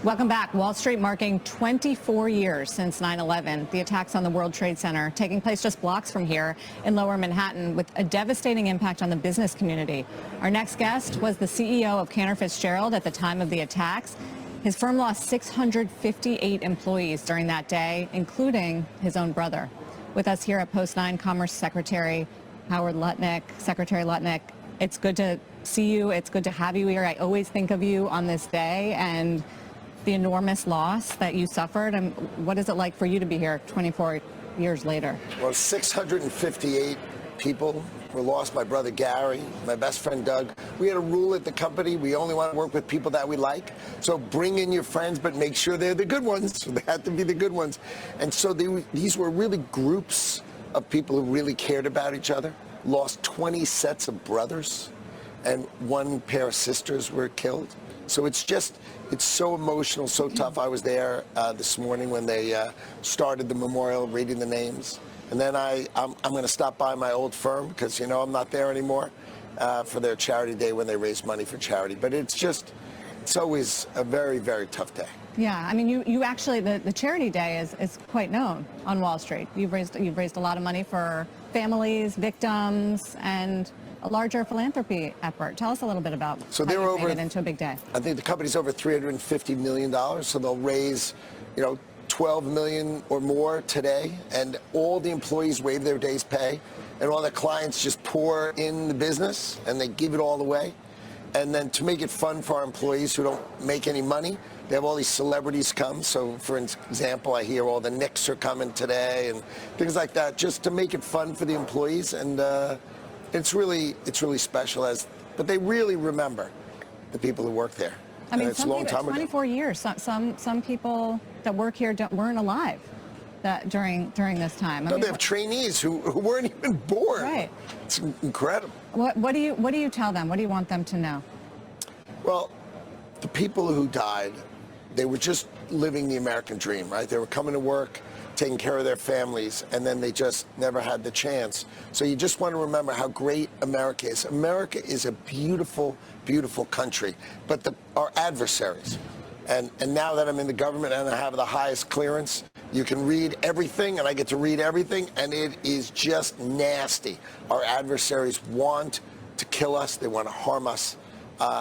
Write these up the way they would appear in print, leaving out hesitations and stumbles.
Welcome back. Wall Street marking 24 years since 9/11, the attacks on the World Trade Center taking place just blocks from here in Lower Manhattan with a devastating impact on the business community. Our next guest was the CEO of Cantor Fitzgerald at the time of the attacks. His firm lost 658 employees during that day, including his own brother. With us here at Post 9, Commerce Secretary Howard Lutnick. Secretary Lutnick, it's good to see you. It's good to have you here. I always think of you on this day and the enormous loss that you suffered. And what is it like for you to be here 24 years later? Well, 658 people were lost. My brother Gary, my best friend Doug. We had a rule at the company. We only want to work with people that we like. So bring in your friends, but make sure they're the good ones. So they had to be the good ones. And so these were really groups of people who really cared about each other. Lost 20 sets of brothers, and one pair of sisters were killed. So it's so emotional, so tough. I was there this morning when they started the memorial, reading the names. And then I'm going to stop by my old firm because, you know, I'm not there anymore for their charity day when they raise money for charity. But it's always a very, very tough day. Yeah, I mean, you actually, the charity day is quite known on Wall Street. You've raised a lot of money for families, victims, and a larger philanthropy effort. Tell us a little bit about how you made it into a big day. I think the company's over $350 million, so they'll raise, you know, $12 million or more today, and all the employees waive their day's pay, and all the clients just pour in the business, and they give it all away. And then to make it fun for our employees who don't make any money, they have all these celebrities come. So, for example, I hear all the Knicks are coming today and things like that, just to make it fun for the employees. And it's really special. But they really remember the people who work there. I mean, it's a long time ago. 24 years. Some people that work here weren't alive during this time. No, they have trainees who weren't even born. Right. It's incredible. What do you tell them? What do you want them to know? Well, the people who died, they were just living the American dream, right? They were coming to work, taking care of their families, and then they just never had the chance. So you just want to remember how great America is. America is a beautiful, beautiful country. But our adversaries, and now that I'm in the government and I have the highest clearance, you can read everything, and I get to read everything, and it is just nasty. Our adversaries want to kill us. They want to harm us.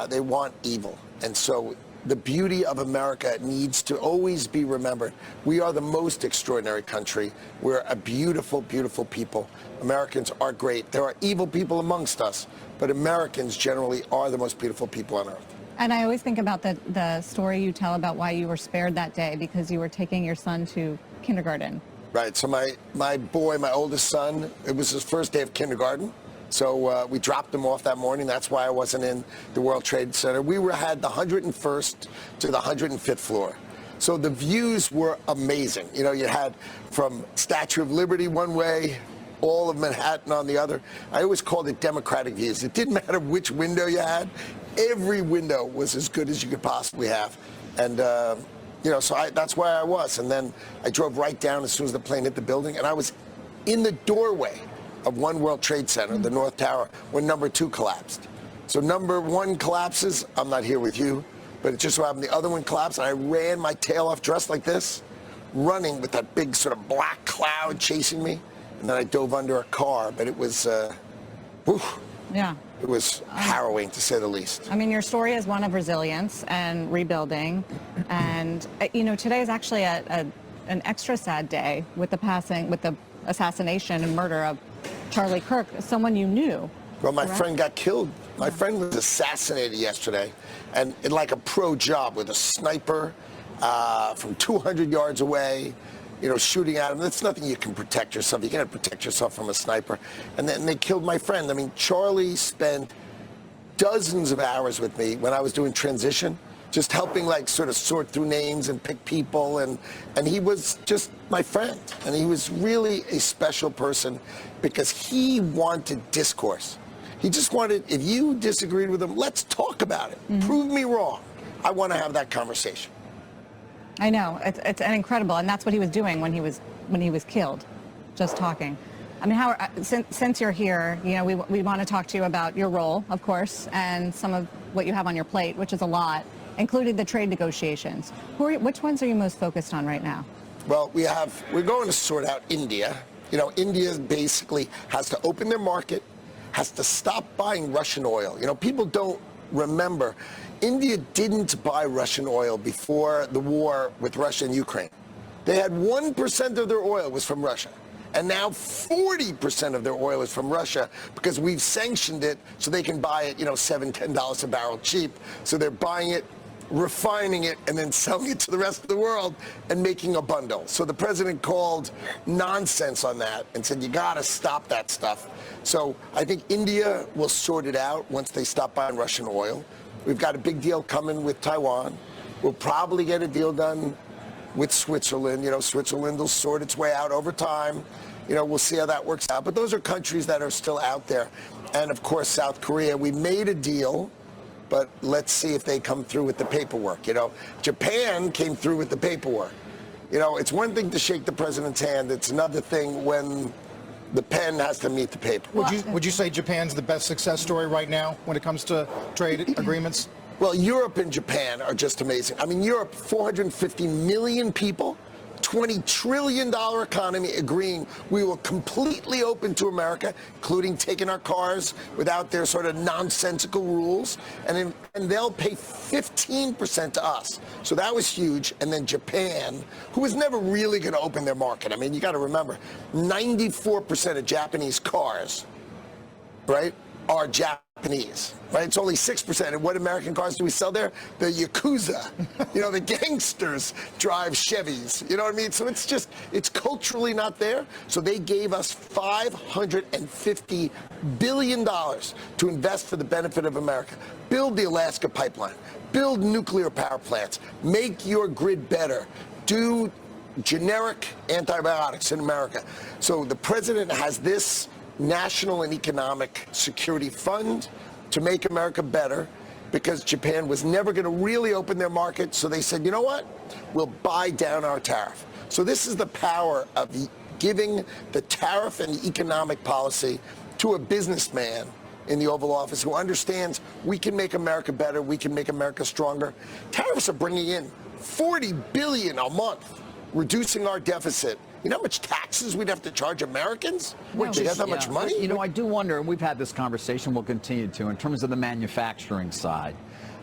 They want evil. And so the beauty of America needs to always be remembered. We are the most extraordinary country. We're a beautiful, beautiful people. Americans are great. There are evil people amongst us, but Americans generally are the most beautiful people on earth. And I always think about the story you tell about why you were spared that day, because you were taking your son to kindergarten. Right. So my boy, my oldest son, it was his first day of kindergarten. So we dropped him off that morning. That's why I wasn't in the World Trade Center. We had the 101st to the 105th floor. So the views were amazing. You know, you had from Statue of Liberty one way, all of Manhattan on the other. I always called it democratic views. It didn't matter which window you had. Every window was as good as you could possibly have. And, you know, so that's where I was. And then I drove right down as soon as the plane hit the building. And I was in the doorway of One World Trade Center, the North Tower, when number 2 collapsed. So number 1 collapses. I'm not here with you, but it just so happened the other one collapsed. And I ran my tail off dressed like this, running with that big sort of black cloud chasing me. And then I dove under a car, but it was, yeah. It was harrowing, to say the least. I mean, your story is one of resilience and rebuilding. And, you know, today is actually an extra sad day with the assassination and murder of Charlie Kirk, someone you knew. Well, my friend got killed. My friend was assassinated yesterday, and in like a pro job with a sniper from 200 yards away, you know, shooting at him. That's nothing you can protect yourself. You can't protect yourself from a sniper. And then they killed my friend. I mean, Charlie spent dozens of hours with me when I was doing transition, just helping like sort of sort through names and pick people. And he was just my friend. And he was really a special person because he wanted discourse. He just wanted, if you disagreed with him, let's talk about it. Mm-hmm. Prove me wrong. I want to have that conversation. I know, it's incredible, and that's what he was doing when he was killed, just talking. I mean, Howard, since you're here, you know, we want to talk to you about your role, of course, and some of what you have on your plate, which is a lot. including the trade negotiations. Which ones are you most focused on right now? Well, we're going to sort out India. You know, India basically has to open their market, has to stop buying Russian oil. You know, people don't remember, India didn't buy Russian oil before the war with Russia and Ukraine. They had 1% of their oil was from Russia. And now 40% of their oil is from Russia because we've sanctioned it so they can buy it, you know, $7, $10 a barrel cheap. So they're buying it, refining it, and then selling it to the rest of the world and making a bundle. So the president called nonsense on that and said, you got to stop that stuff. So I think India will sort it out once they stop buying Russian oil. We've got a big deal coming with Taiwan. We'll probably get a deal done with Switzerland. You know, Switzerland will sort its way out over time. You know, we'll see how that works out. But those are countries that are still out there. And, of course, South Korea. We made a deal, but let's see if they come through with the paperwork. You know, Japan came through with the paperwork. You know, it's one thing to shake the president's hand. It's another thing when the pen has to meet the paper. Would you say Japan's the best success story right now when it comes to trade agreements? Well, Europe and Japan are just amazing. I mean, Europe, 450 million people, $20 trillion economy, agreeing we will completely open to America, including taking our cars without their sort of nonsensical rules. And they'll pay 15% to us. So that was huge. And then Japan, who was never really going to open their market. I mean, you got to remember, 94% of Japanese cars, right, are Japanese, right? It's only 6%. And what American cars do we sell there? The Yakuza, you know, the gangsters drive Chevys, you know what I mean? So it's culturally not there. So they gave us $550 billion to invest for the benefit of America. Build the Alaska pipeline, build nuclear power plants, make your grid better, do generic antibiotics in America. So the president has this National and Economic Security Fund to make America better because Japan was never going to really open their market. So they said, you know what? We'll buy down our tariff. So this is the power of giving the tariff and economic policy to a businessman in the Oval Office who understands we can make America better, we can make America stronger. Tariffs are bringing in $40 billion a month, reducing our deficit. You know how much taxes we'd have to charge Americans? They have that much money? You know, I do wonder, and we've had this conversation, we'll continue to, in terms of the manufacturing side,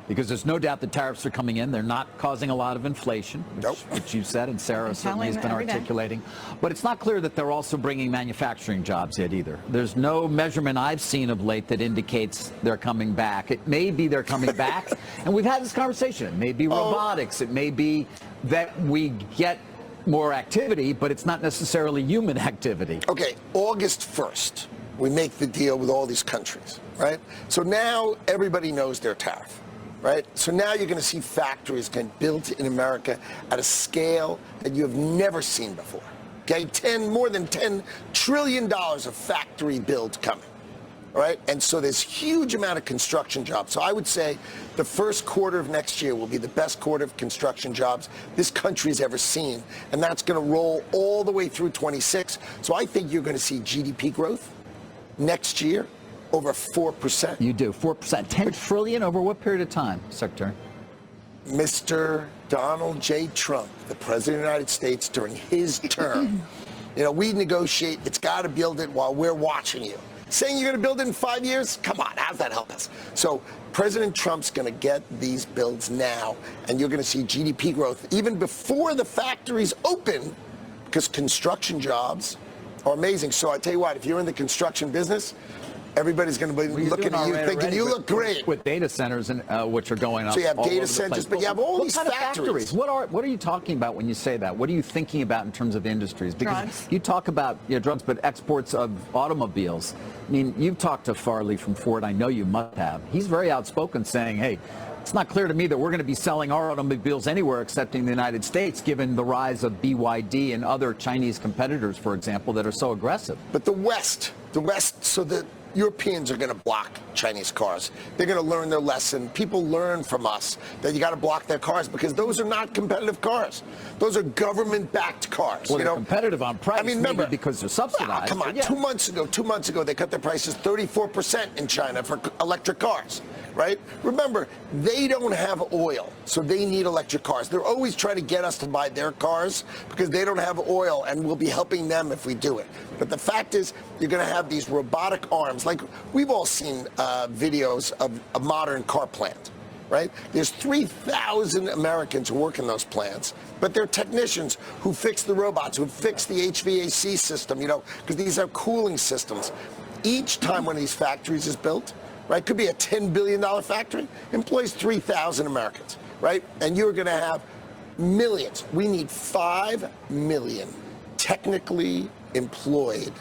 because there's no doubt the tariffs are coming in. They're not causing a lot of inflation, which you said, and Sarah certainly has been articulating. But it's not clear that they're also bringing manufacturing jobs yet either. There's no measurement I've seen of late that indicates they're coming back. It may be they're coming back, and we've had this conversation. It may be robotics. It may be that we get more activity, but it's not necessarily human activity. Okay, August 1st, we make the deal with all these countries, right? So now everybody knows their tariff, right? So now you're going to see factories get built in America at a scale that you have never seen before. Okay, more than $10 trillion of factory build coming. All right, and so there's huge amount of construction jobs. So I would say the first quarter of next year will be the best quarter of construction jobs this country's ever seen, and that's going to roll all the way through 26. So I think you're going to see GDP growth next year over 4%. You do 4%, 10 trillion over what period of time, Secretary? Mr. Donald J. Trump, the President of the United States, during his term, you know, we negotiate. It's got to build it while we're watching you. Saying you're going to build it in 5 years? Come on, how's that help us? So President Trump's going to get these builds now, and you're going to see GDP growth even before the factories open, because construction jobs are amazing. So I tell you what, if you're in the construction business, everybody's going to be looking at you thinking you look great. With data centers, and which are going up. So you have all data over the centers, place. but you have all these factories. What are you talking about when you say that? What are you thinking about in terms of industries? Because drugs. You talk about drugs, but exports of automobiles. I mean, you've talked to Farley from Ford. I know you must have. He's very outspoken, saying, "Hey, it's not clear to me that we're going to be selling our automobiles anywhere except in the United States, given the rise of BYD and other Chinese competitors, for example, that are so aggressive." But the West, so the Europeans are going to block Chinese cars. They're going to learn their lesson. People learn from us that you got to block their cars because those are not competitive cars. Those are government-backed cars. Well, they're competitive on price. I mean, remember, maybe because they're subsidized. Come on, 2 months ago, they cut their prices 34% in China for electric cars, right? Remember, they don't have oil. so they need electric cars. They're always trying to get us to buy their cars because they don't have oil, and we'll be helping them if we do it. But the fact is, you're going to have these robotic arms. Like, we've all seen videos of a modern car plant, right? There's 3,000 Americans who work in those plants, but they're technicians who fix the robots, who fix the HVAC system, you know, because these are cooling systems. Each time one of these factories is built, right, could be a $10 billion factory, employs 3,000 Americans, right? And you're going to have millions. We need 5 million technically employed,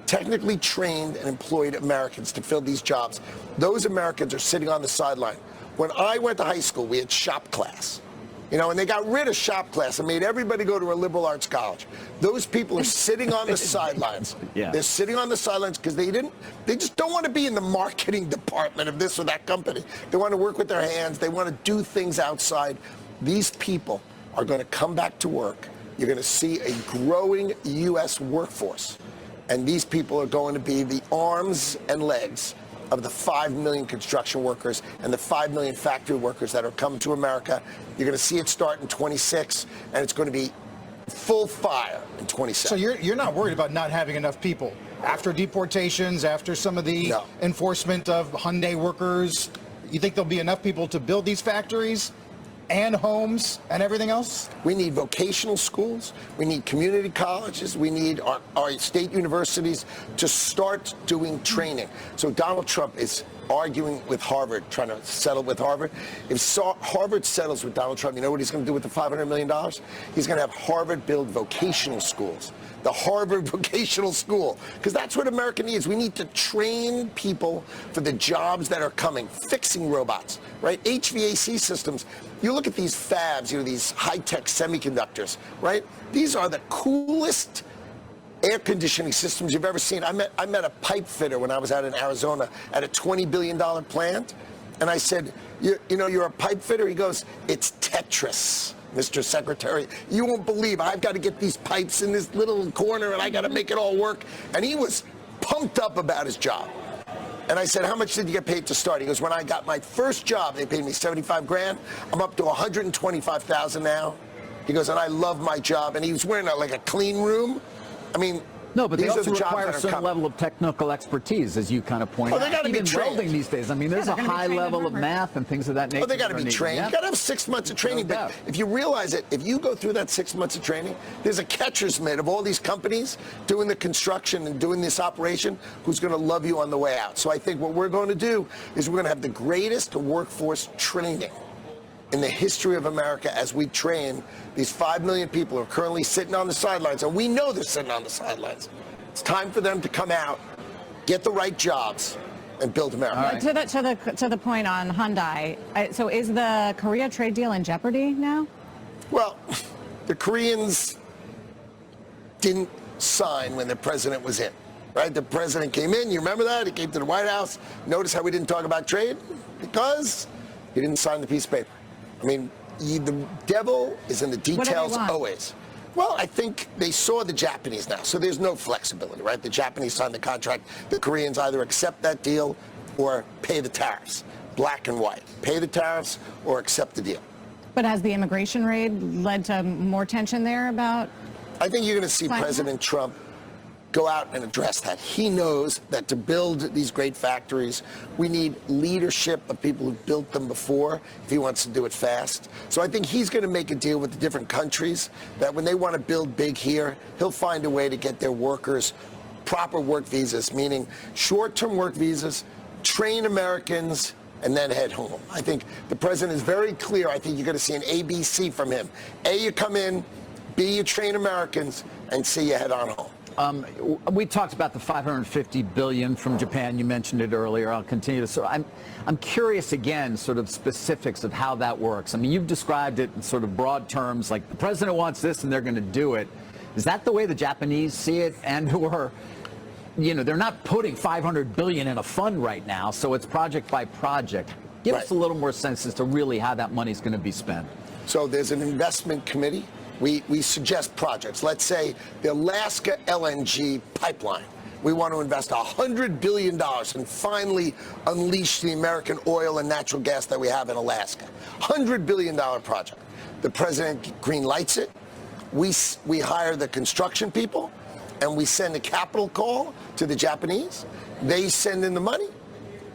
technically trained and employed Americans to fill these jobs. Those Americans are sitting on the sideline. When I went to high school, we had shop class. You know, and they got rid of shop class and made everybody go to a liberal arts college. Those people are sitting on the sidelines. Yeah. They're sitting on the sidelines because they just don't want to be in the marketing department of this or that company. They want to work with their hands. They want to do things outside. These people are going to come back to work. You're going to see a growing U.S. workforce. And these people are going to be the arms and legs of the 5 million construction workers and the 5 million factory workers that are coming to America. You're going to see it start in 26, and it's going to be full fire in 27. So you're not worried about not having enough people after deportations, after some of the enforcement of Hyundai workers? You think there'll be enough people to build these factories and homes and everything else? We need vocational schools. We need community colleges. We need our state universities to start doing training. So Donald Trump is arguing with Harvard, trying to settle with Harvard. If Harvard settles with Donald Trump, you know what he's going to do with the $500 million? He's going to have Harvard build vocational schools. The Harvard Vocational School, because that's what America needs. We need to train people for the jobs that are coming, fixing robots, right? HVAC systems. You look at these fabs, you know, these high-tech semiconductors, right? These are the coolest air conditioning systems you've ever seen. I met a pipe fitter when I was out in Arizona at a $20 billion plant, and I said, you know, you're a pipe fitter? He goes, it's Tetris, Mr. Secretary. You won't believe I've got to get these pipes in this little corner, and I got to make it all work. And he was pumped up about his job. And I said, how much did you get paid to start? He goes, when I got my first job, they paid me 75 grand. I'm up to 125,000 now. He goes, and I love my job. And he was wearing like a clean room. I mean, no, but they these also are the require a jobs that are certain level of technical expertise, as you kind of point out. They got to be Even trained. welding these days. I mean, there's a high level of math and things of that nature. Oh, they got to be trained. Yeah. You got to have 6 months of training. No but doubt. if you realize it, if you go through that 6 months of training, there's a catcher's mitt of all these companies doing the construction and doing this operation who's going to love you on the way out. So I think what we're going to do is we're going to have the greatest workforce training in the history of America as we train these 5 million people who are currently sitting on the sidelines, and we know they're sitting on the sidelines. It's time for them to come out, get the right jobs, and build America. Right. To the point on Hyundai, so is the Korea trade deal in jeopardy now? Well, the Koreans didn't sign when the president was in, right? The president came in, you remember that? He came to the White House. Notice how we didn't talk about trade? Because he didn't sign the piece of paper. I mean, the devil is in the details always. Well, I think they saw the Japanese now, so there's no flexibility, right? The Japanese signed the contract. The Koreans either accept that deal or pay the tariffs, black and white. Pay the tariffs or accept the deal. But has the immigration raid led to more tension there about? I think you're going to see President Trump go out and address that. He knows that to build these great factories, we need leadership of people who've built them before if he wants to do it fast. So I think he's going to make a deal with the different countries that when they want to build big here, he'll find a way to get their workers proper work visas, meaning short-term work visas, train Americans, and then head home. I think the president is very clear. I think you're going to see an ABC from him. A, you come in, B, you train Americans, and C, you head on home. We talked about the $550 billion from Japan. You mentioned it earlier. I'll continue to. So I'm curious again, sort of specifics of how that works. I mean, you've described it in sort of broad terms, like the president wants this and they're going to do it. Is that the way the Japanese see it? And who are, you know, they're not putting $500 billion in a fund right now, so it's project by project. Give us a little more sense as to really how that money is going to be spent. So there's an investment committee. We suggest projects. Let's say the Alaska LNG pipeline, We want to invest $100 billion and finally unleash the American oil and natural gas that we have in Alaska. $100 billion project. The president green lights it. We hire the construction people, and we send a capital call to the Japanese. They send in the money.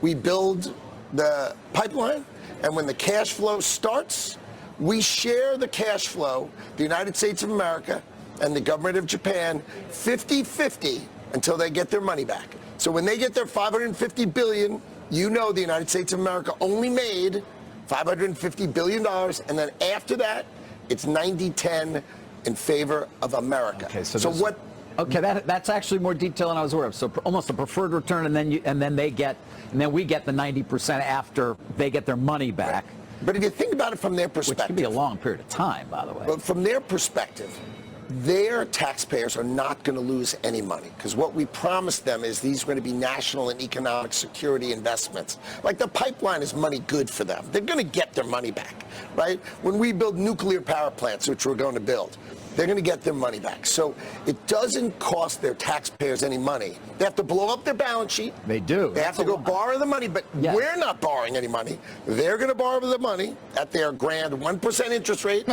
We build the pipeline, and when the cash flow starts, we share the cash flow, the United States of America and the government of Japan, 50-50 until they get their money back. So when they get their $550 billion, you know the United States of America only made $550 billion, and then after that, it's 90-10 in favor of America. Okay, so what? Okay, that's actually more detail than I was aware of. So almost a preferred return, and then we get the 90% after they get their money back. But if you think about it from their perspective, which could be a long period of time, by the way. But from their perspective, their taxpayers are not going to lose any money, because what we promised them is these are going to be national and economic security investments. Like the pipeline is money good for them. They're going to get their money back, right? When we build nuclear power plants, which we're going to build, they're going to get their money back. So it doesn't cost their taxpayers any money. They have to blow up their balance sheet. They do. They have to go borrow the money, but we're not borrowing any money. They're going to borrow the money at their grand 1% interest rate,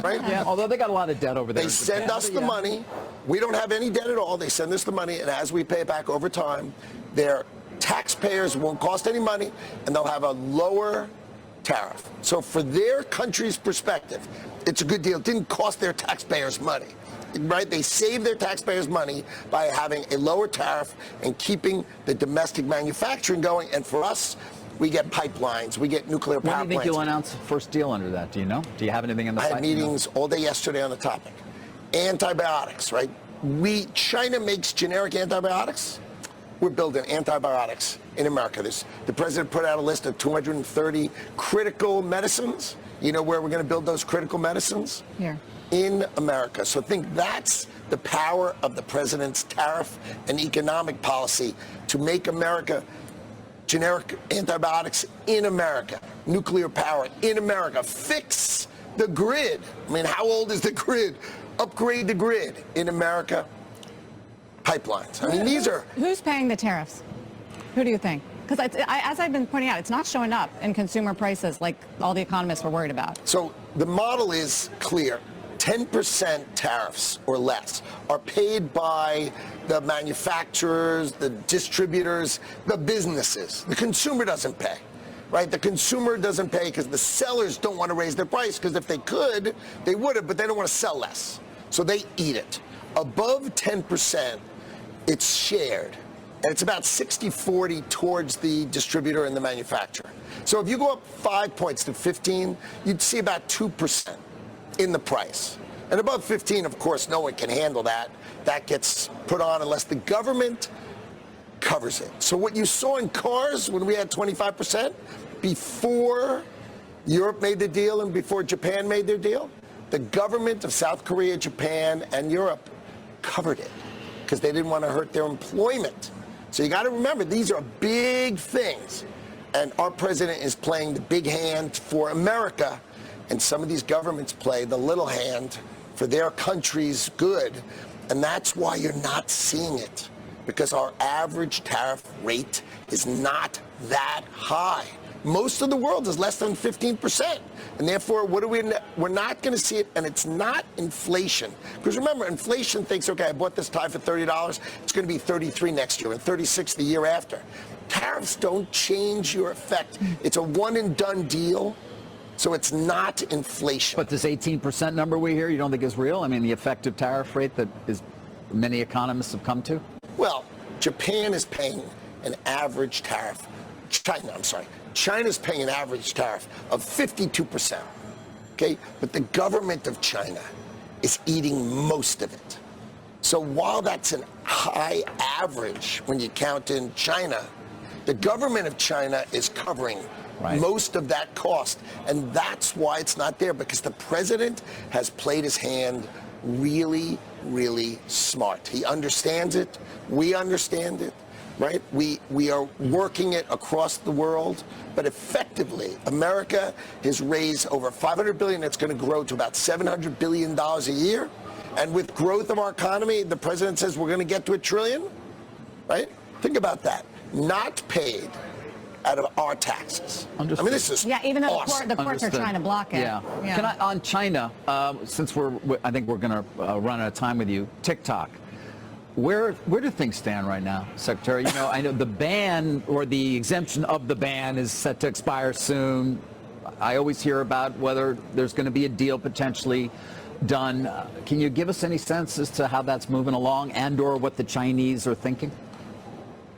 right? Yeah, although they got a lot of debt over there. They send us the money. We don't have any debt at all. They send us the money, and as we pay it back over time, their taxpayers won't cost any money, and they'll have a lower tariff. So for their country's perspective, it's a good deal. It didn't cost their taxpayers money, right? They save their taxpayers money by having a lower tariff and keeping the domestic manufacturing going. And for us, we get pipelines, we get nuclear power plants. When do you think you'll announce the first deal under that? Do you know? Do you have anything in the pipeline? I had meetings all day yesterday on the topic. Antibiotics, right? China makes generic antibiotics. We're building antibiotics in America. The president put out a list of 230 critical medicines. You know where we're going to build those critical medicines? Here. In America. So I think that's the power of the president's tariff and economic policy to make America generic antibiotics in America, nuclear power in America, fix the grid. I mean, how old is the grid? Upgrade the grid in America. Pipelines. I mean, these are... Who's paying the tariffs? Who do you think? Because as I've been pointing out, it's not showing up in consumer prices like all the economists were worried about. So the model is clear. 10% tariffs or less are paid by the manufacturers, the distributors, the businesses. The consumer doesn't pay, right? The consumer doesn't pay because the sellers don't want to raise their price, because if they could, they would have, but they don't want to sell less. So they eat it. Above 10%, it's shared. And it's about 60-40 towards the distributor and the manufacturer. So if you go up 5 points to 15, you'd see about 2% in the price. And above 15, of course, no one can handle that. That gets put on unless the government covers it. So what you saw in cars when we had 25%, before Europe made the deal and before Japan made their deal, the government of South Korea, Japan, and Europe covered it because they didn't want to hurt their employment. So you got to remember, these are big things. And our president is playing the big hand for America, and some of these governments play the little hand for their country's good. And that's why you're not seeing it, because our average tariff rate is not that high. Most of the world is less than 15%. And therefore, we're not going to see it, and it's not inflation. Because remember, inflation thinks, okay, I bought this tie for $30, it's going to be $33 next year and $36 the year after. Tariffs don't change your effect. It's a one-and-done deal, so it's not inflation. But this 18% number we hear, you don't think is real? I mean, the effective tariff rate that many economists have come to? Well, Japan is paying an average tariff. China's paying an average tariff of 52%, okay? But the government of China is eating most of it. So while that's an high average when you count in China, the government of China is covering most of that cost. And that's why it's not there, because the president has played his hand really, really smart. He understands it. We understand it. Right? We are working it across the world, but effectively, America has raised over $500 billion. It's going to grow to about $700 billion a year. And with growth of our economy, the president says we're going to get to $1 trillion. right? Think about that. Not paid out of our taxes. Understood. I mean, this is even though awesome. the courts are trying to block it. Yeah. Can I, on China, since I think we're going to run out of time with you, TikTok. Where do things stand right now, Secretary? You know, I know the ban or the exemption of the ban is set to expire soon. I always hear about whether there's going to be a deal potentially done. Can you give us any sense as to how that's moving along and/or what the Chinese are thinking?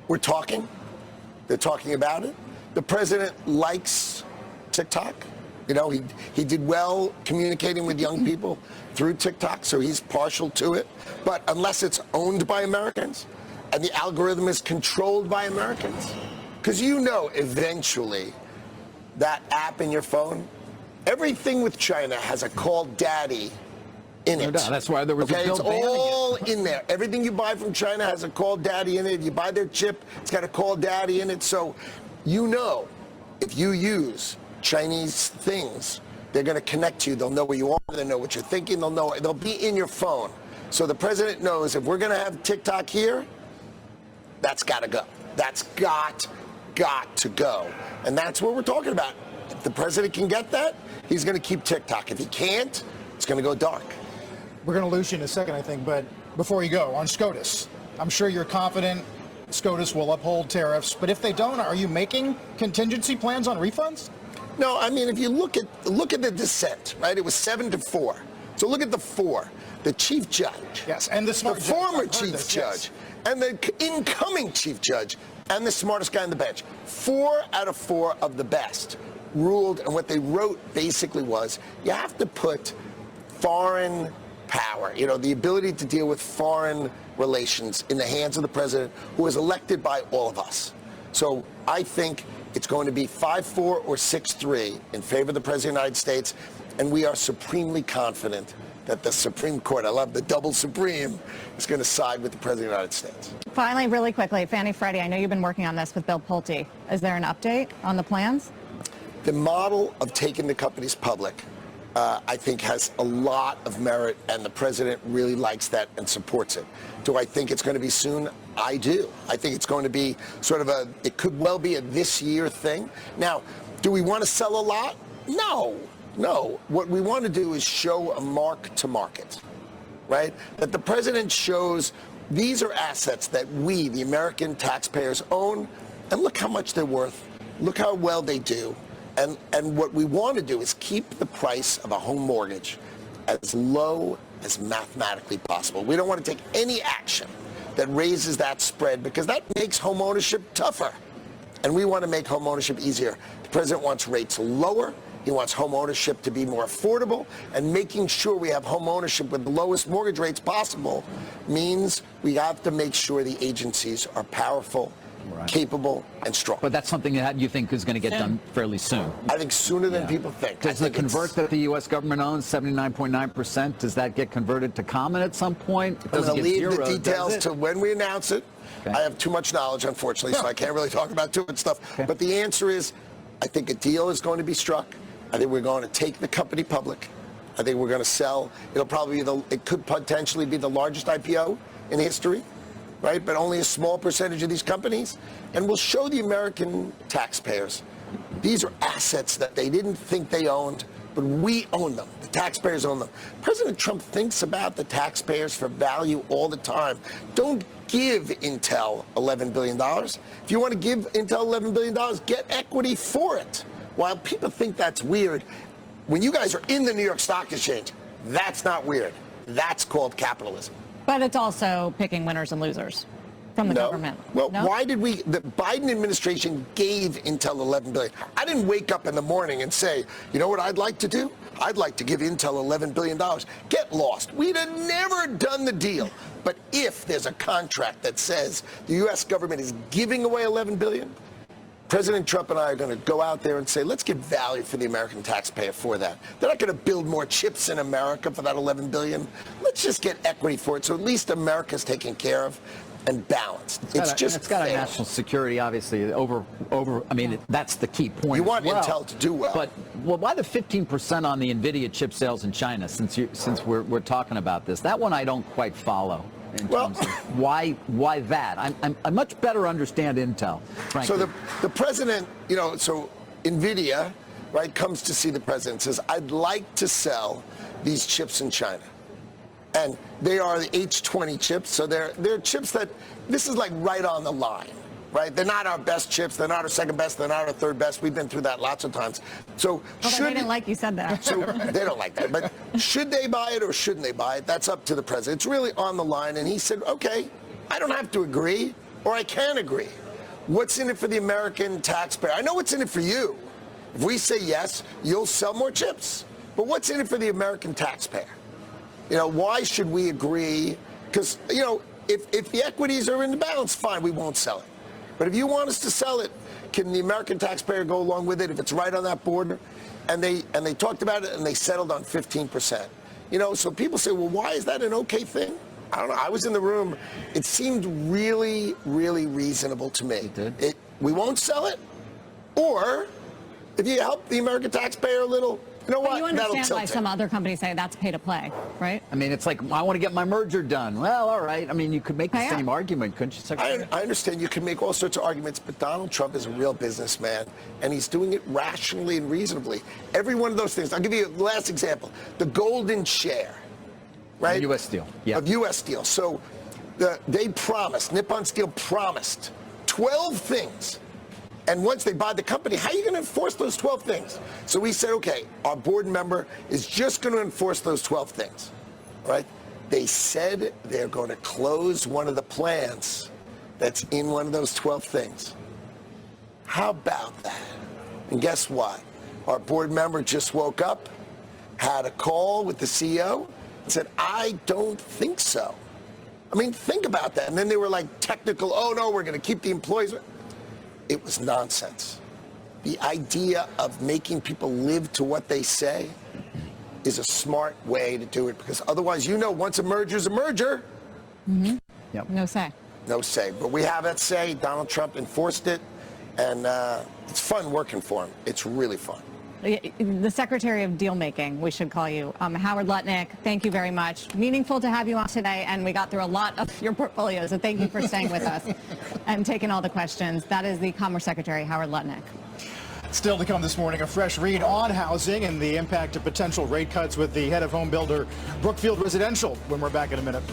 We're talking. They're talking about it. The president likes TikTok. You know, he did well communicating with young people through TikTok, so he's partial to it. But unless it's owned by Americans and the algorithm is controlled by Americans, because you know eventually that app in your phone, everything with China has a call daddy in it. No doubt. That's why there was a bill it's all in there. Everything you buy from China has a call daddy in it. You buy their chip, it's got a call daddy in it. So you know if you use Chinese things, they're going to connect to you. They'll know where you are. They'll know what you're thinking. They'll be in your phone. So the president knows if we're going to have TikTok here, that's got to go. That's got to go. And that's what we're talking about. If the president can get that, he's going to keep TikTok. If he can't, it's going to go dark. We're going to lose you in a second, I think, but before you go, on SCOTUS, I'm sure you're confident SCOTUS will uphold tariffs, but if they don't, are you making contingency plans on refunds? No, I mean, if you look at the dissent, right, it was 7-4. So look at the 4. The chief judge. Yes, and the former chief judge, and the incoming chief judge, and the smartest guy on the bench. 4 out of 4 of the best ruled, and what they wrote basically was, you have to put foreign power, you know, the ability to deal with foreign relations in the hands of the president, who is elected by all of us. So I think it's going to be 5-4 or 6-3 in favor of the President of the United States, and we are supremely confident that the Supreme Court, I love the double supreme, is going to side with the President of the United States. Finally, really quickly, Fannie Freddie, I know you've been working on this with Bill Pulte. Is there an update on the plans? The model of taking the companies public, I think, has a lot of merit, and the president really likes that and supports it. Do I think it's going to be soon? I do. I think it's going to be sort of it could well be a this year thing. Now, do we want to sell a lot? No. What we want to do is show a mark to market, right? That the president shows these are assets that we, the American taxpayers, own, and look how much they're worth. Look how well they do. And what we want to do is keep the price of a home mortgage as low as mathematically possible. We don't want to take any action that raises that spread, because that makes home ownership tougher. And we want to make home ownership easier. The president wants rates lower. He wants home ownership to be more affordable, and making sure we have home ownership with the lowest mortgage rates possible means we have to make sure the agencies are powerful, capable, and strong. But that's something that you think is going to get done fairly soon. I think sooner than people think. Does the convert that the U.S. government owns, 79.9%, does that get converted to common at some point? I'm going to leave the details to when we announce it. Okay. I have too much knowledge, unfortunately, so I can't really talk about too much stuff. Okay. But the answer is, I think a deal is going to be struck. I think we're going to take the company public. I think we're going to sell. It'll probably be it could potentially be the largest IPO in history, right? But only a small percentage of these companies. And we'll show the American taxpayers these are assets that they didn't think they owned, but we own them. The taxpayers own them. President Trump thinks about the taxpayers for value all the time. Don't give Intel $11 billion. If you want to give Intel $11 billion, get equity for it. While people think that's weird, when you guys are in the New York Stock Exchange, that's not weird. That's called capitalism. But it's also picking winners and losers from the government. Well, why did the Biden administration gave Intel $11 billion? I didn't wake up in the morning and say, you know what I'd like to do? I'd like to give Intel $11 billion. Get lost. We'd have never done the deal. But if there's a contract that says the U.S. government is giving away $11 billion, President Trump and I are going to go out there and say, let's give value for the American taxpayer for that. They're not going to build more chips in America for that $11 billion. Let's just get equity for it so at least America's taken care of and balanced. It's got a national security, obviously, I mean, that's the key point. You want Intel to do well. But why the 15% on the NVIDIA chip sales in China, since we're talking about this? That one I don't quite follow. in terms of why that? I much better understand Intel, frankly. So the president, so NVIDIA, right, comes to see the president, says, I'd like to sell these chips in China. And they are the H20 chips, so they're chips that, this is like right on the line, right? They're not our best chips, they're not our second best, they're not our third best. We've been through that lots of times. So they didn't like you said that. So they don't like that. But should they buy it or shouldn't they buy it? That's up to the president. It's really on the line. And he said, okay, I don't have to agree, or I can agree. What's in it for the American taxpayer? I know what's in it for you. If we say yes, you'll sell more chips. But what's in it for the American taxpayer? Why should we agree? Because, if the equities are in the balance, fine, we won't sell it. But if you want us to sell it, can the American taxpayer go along with it if it's right on that border? And they talked about it and they settled on 15%. So people say, well, why is that an okay thing? I don't know. I was in the room. It seemed really, really reasonable to me. It did. We won't sell it, or if you help the American taxpayer a little, you know what? But you understand That'll why some other companies say that's pay to play, right? I mean, it's like, I want to get my merger done. Well, all right. I mean, you could make the same argument, couldn't you, Secretary? I understand you can make all sorts of arguments, but Donald Trump is a real businessman, and he's doing it rationally and reasonably. Every one of those things. I'll give you the last example. The golden share, right? U.S. Steel. Yeah. Of U.S. Steel. So they promised, Nippon Steel promised 12 things. And once they buy the company, how are you going to enforce those 12 things? So we said, okay, our board member is just going to enforce those 12 things, right? They said they're going to close one of the plants that's in one of those 12 things. How about that? And guess what? Our board member just woke up, had a call with the CEO, and said, I don't think so. I mean, think about that. And then they were like technical, oh, no, we're going to keep the employees. It was nonsense. The idea of making people live to what they say is a smart way to do it, because otherwise, once a merger is a merger. Mm-hmm. Yep. No say. No say. But we have that say. Donald Trump enforced it, and it's fun working for him. It's really fun. The Secretary of Deal Making, we should call you. Howard Lutnick, thank you very much. Meaningful to have you on today, and we got through a lot of your portfolio, so thank you for staying with us and taking all the questions. That is the Commerce Secretary, Howard Lutnick. Still to come this morning, a fresh read on housing and the impact of potential rate cuts with the head of home builder Brookfield Residential when we're back in a minute.